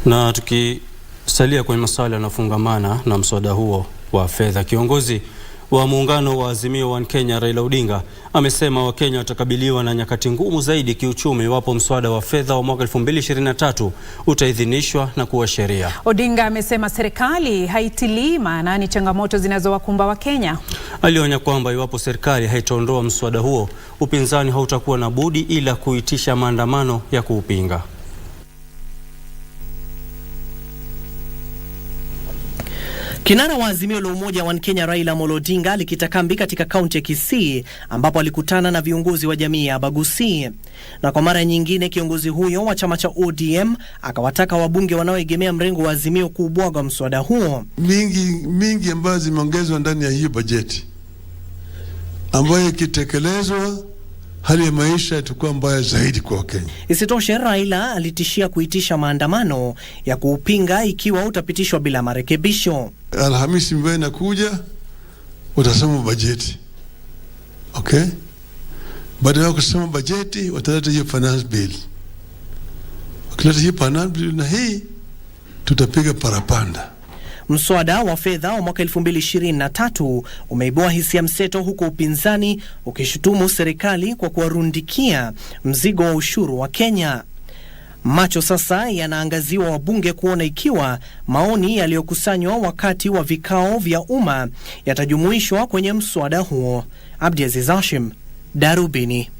Na tukisalia kwenye masuala yanayofungamana na mswada huo wa fedha, kiongozi wa muungano wa Azimio One Kenya Raila Odinga amesema Wakenya watakabiliwa na nyakati ngumu zaidi kiuchumi iwapo mswada wa fedha wa mwaka 2023 utaidhinishwa na kuwa sheria. Odinga amesema serikali haitilii maanani changamoto zinazowakumba Wakenya. Alionya kwamba iwapo serikali haitaondoa mswada huo, upinzani hautakuwa na budi ila kuitisha maandamano ya kuupinga. Kinara wa Azimio la Umoja One Kenya Raila Odinga alikita kambi katika kaunti ya Kisii ambapo alikutana na viongozi wa jamii ya Abagusi. Na kwa mara nyingine kiongozi huyo wa chama cha ODM akawataka wabunge wanaoegemea mrengo wa Azimio kuubwaga mswada huo. Mingi ambazo zimeongezwa ndani ya hiyo bajeti ambayo ikitekelezwa hali ya maisha itakuwa mbaya zaidi kwa Wakenya. Isitoshe, Raila alitishia kuitisha maandamano ya kuupinga ikiwa utapitishwa bila marekebisho. Alhamisi mbele nakuja utasoma bajeti. Okay? Baada ya kusoma bajeti wataleta hiyo finance bill. Wakileta hiyo finance bill na hii tutapiga parapanda. Mswada wa fedha wa mwaka 2023 umeibua hisia mseto huku upinzani ukishutumu serikali kwa kuwarundikia mzigo wa ushuru wa Kenya. Macho sasa yanaangaziwa wabunge kuona ikiwa maoni yaliyokusanywa wakati wa vikao vya umma yatajumuishwa kwenye mswada huo. Abdiaziz Hashim, Darubini.